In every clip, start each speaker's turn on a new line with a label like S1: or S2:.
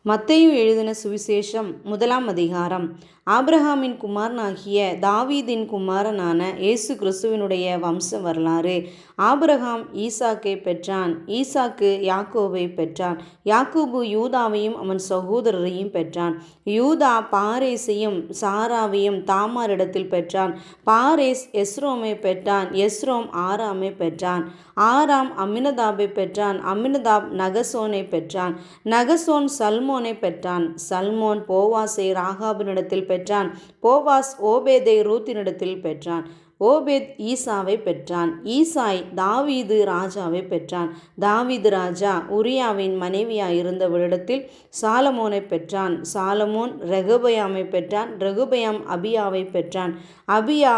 S1: மத்தேயு எழுதின சுவிசேஷம் 1ஆம் அதிகாரம். ஆபிரகாமின் குமாரனாகிய தாவீதின் குமாரனான இயேசு கிறிஸ்துவினுடைய வம்ச வரலாறு. ஆபிரகாம் ஈசாக்கை பெற்றான். ஈசாக்கு யாக்கோபை பெற்றான். யாக்கோபு யூதாவையும் அவன் சகோதரரையும் பெற்றான். யூதா பாரேசையும் சாராவையும் தாமாரிடத்தில் பெற்றான். பாரேஸ் எஸ்ரோமை பெற்றான். எஸ்ரோம் ஆராமை பெற்றான். ஆராம் அம்மினதாபை பெற்றான். அம்மினதாப் நகசோனை பெற்றான். நகசோன் சல்மோனை பெற்றான். சல்மோன் போவாசை ராகாபினிடத்தில் பெற்றான். போவாஸ் ஓபேதை ரூத்தினிடத்தில் பெற்றான். ஓபேத் ஈசாவை பெற்றான். ஈசாய் தாவீது ராஜாவை பெற்றான். தாவீது ராஜா உரியாவின் மனைவியாயிருந்தவளிடத்தில் சாலமோனை பெற்றான். சாலமோன் ரெகொபெயாமை பெற்றான். ரெகொபெயாம் அபியாவை பெற்றான். அபியா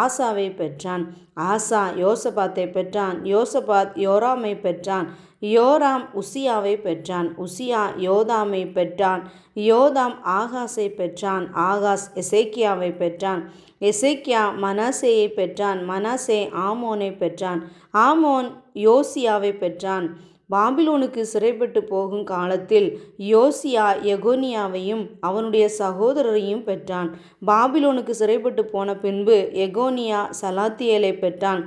S1: ஆசாவை பெற்றான். ஆசா யோசபாத்தை பெற்றான். யோசபாத் யோராமை பெற்றான். யோராம் உசியாவை பெற்றான். உசியா யோதாமை பெற்றான். யோதாம் ஆகாஸை பெற்றான். ஆகாஸ் எசேக்கியாவை பெற்றான். எசேக்கியா மனாசேயை பெற்றான். மனாசே ஆமோனை பெற்றான். ஆமோன் யோசியாவை பெற்றான். பாபிலோனுக்கு சிறைப்பட்டு போகும் காலத்தில் யோசியா எகோனியாவையும் அவனுடைய சகோதரரையும் பெற்றான். பாபிலோனுக்கு சிறைப்பட்டு போன பின்பு எகோனியா சலாத்தியேலை பெற்றான்.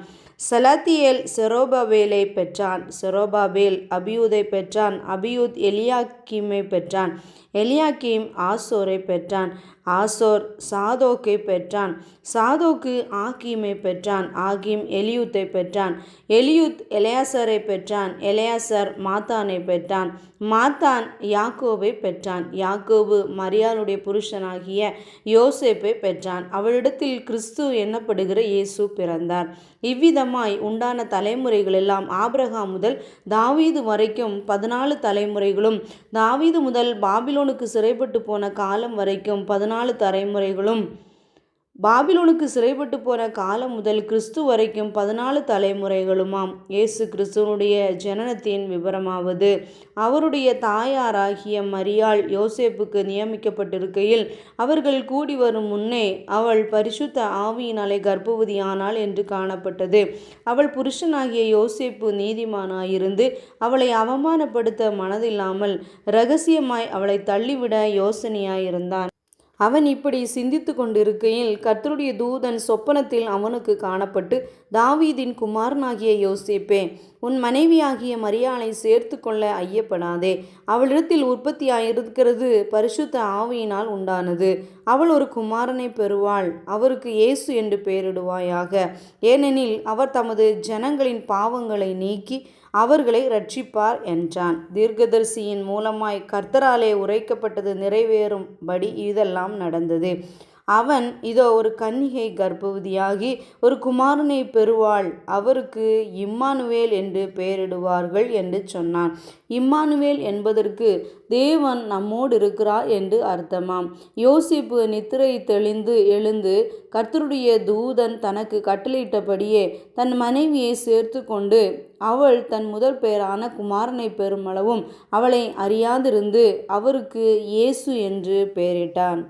S1: சலாத்தியேல் செரோபாபேலை பெற்றான். செரோபாபேல் அபியூதை பெற்றான். அபியூத் எலியாக்கீமை பெற்றான். எலியாக்கீம் ஆசோரை பெற்றான். ஆசோர் சாதோக்கை பெற்றான். சாதோக்கு ஆக்கீமை பெற்றான். ஆகீம் எலியூத்தை பெற்றான். எலியூத் எலெயாசரை பெற்றான். எலெயாசர் மாத்தானை பெற்றான். மாத்தான் யாக்கோபை பெற்றான். யாக்கோபு மரியாளுடைய புருஷனாகிய யோசேப்பை பெற்றான். அவளிடத்தில் கிறிஸ்து எண்ணப்படுகிற இயேசு பிறந்தார். இவ்விதமாய் உண்டான தலைமுறைகள் எல்லாம் ஆபிரகாம் முதல் தாவீது வரைக்கும் 14 தலைமுறைகளும், தாவீது முதல் பாபிலோனுக்கு சிறைப்பட்டு போன காலம் வரைக்கும் 14 தலைமுறைகளும், பாபிலோனுக்கு சிறைப்பட்டு போன காலம் முதல் கிறிஸ்து வரைக்கும் 14 தலைமுறைகளுமாம். இயேசு கிறிஸ்துவனுடைய ஜனனத்தின் விவரமாவது, அவருடைய தாயாராகிய மரியாள் யோசேப்புக்கு நியமிக்கப்பட்டிருக்கையில் அவர்கள் கூடி வரும் முன்னே அவள் பரிசுத்த ஆவியினாலே கர்ப்பவதியானாள் என்று காணப்பட்டது. அவள் புருஷனாகிய யோசேப்பு நீதிமானாயிருந்து அவளை அவமானப்படுத்த மனதில்லாமல் இரகசியமாய் அவளை தள்ளிவிட யோசனையாயிருந்தான். அவன் இப்படி சிந்தித்து கொண்டிருக்கையில் கர்த்தருடைய தூதன் சொப்பனத்தில் அவனுக்கு காணப்பட்டு, தாவீதின் குமாரனாகிய யோசேப்பே, உன் மனைவியாகிய மரியாளை சேர்த்து கொள்ள ஐயப்படாதே. அவளிடத்தில் உற்பத்தியாயிருக்கிறது பரிசுத்த ஆவியினால் உண்டானது. அவள் ஒரு குமாரனை பெறுவாள். அவருக்கு இயேசு என்று பெயரிடுவாயாக. ஏனெனில் அவர் தமது ஜனங்களின் பாவங்களை நீக்கி அவர்களை இரட்சிப்பார் என்றான். தீர்க்கதரிசியின் மூலமாய் கர்த்தராலே உரைக்கப்பட்டது நிறைவேறும்படி இதெல்லாம் நடந்தது. அவன், இதோ ஒரு கன்னிகை கர்ப்பவதியாகி ஒரு குமாரனை பெறுவாள். அவருக்கு இம்மானுவேல் என்று பெயரிடுவார்கள் என்று சொன்னான். இம்மானுவேல் என்பதற்கு தேவன் நம்மோடு இருக்கிறார் என்று அர்த்தமாம். யோசேப்பு நித்திரை தெளிந்து எழுந்து கர்த்தருடைய தூதன் தனக்கு கட்டளையிட்டபடியே தன் மனைவியை சேர்த்து கொண்டு அவள் தன் முதல் பெயரான குமாரனை பெறுமளவும் அவளை அறியாதிருந்து அவருக்கு இயேசு என்று பெயரிட்டான்.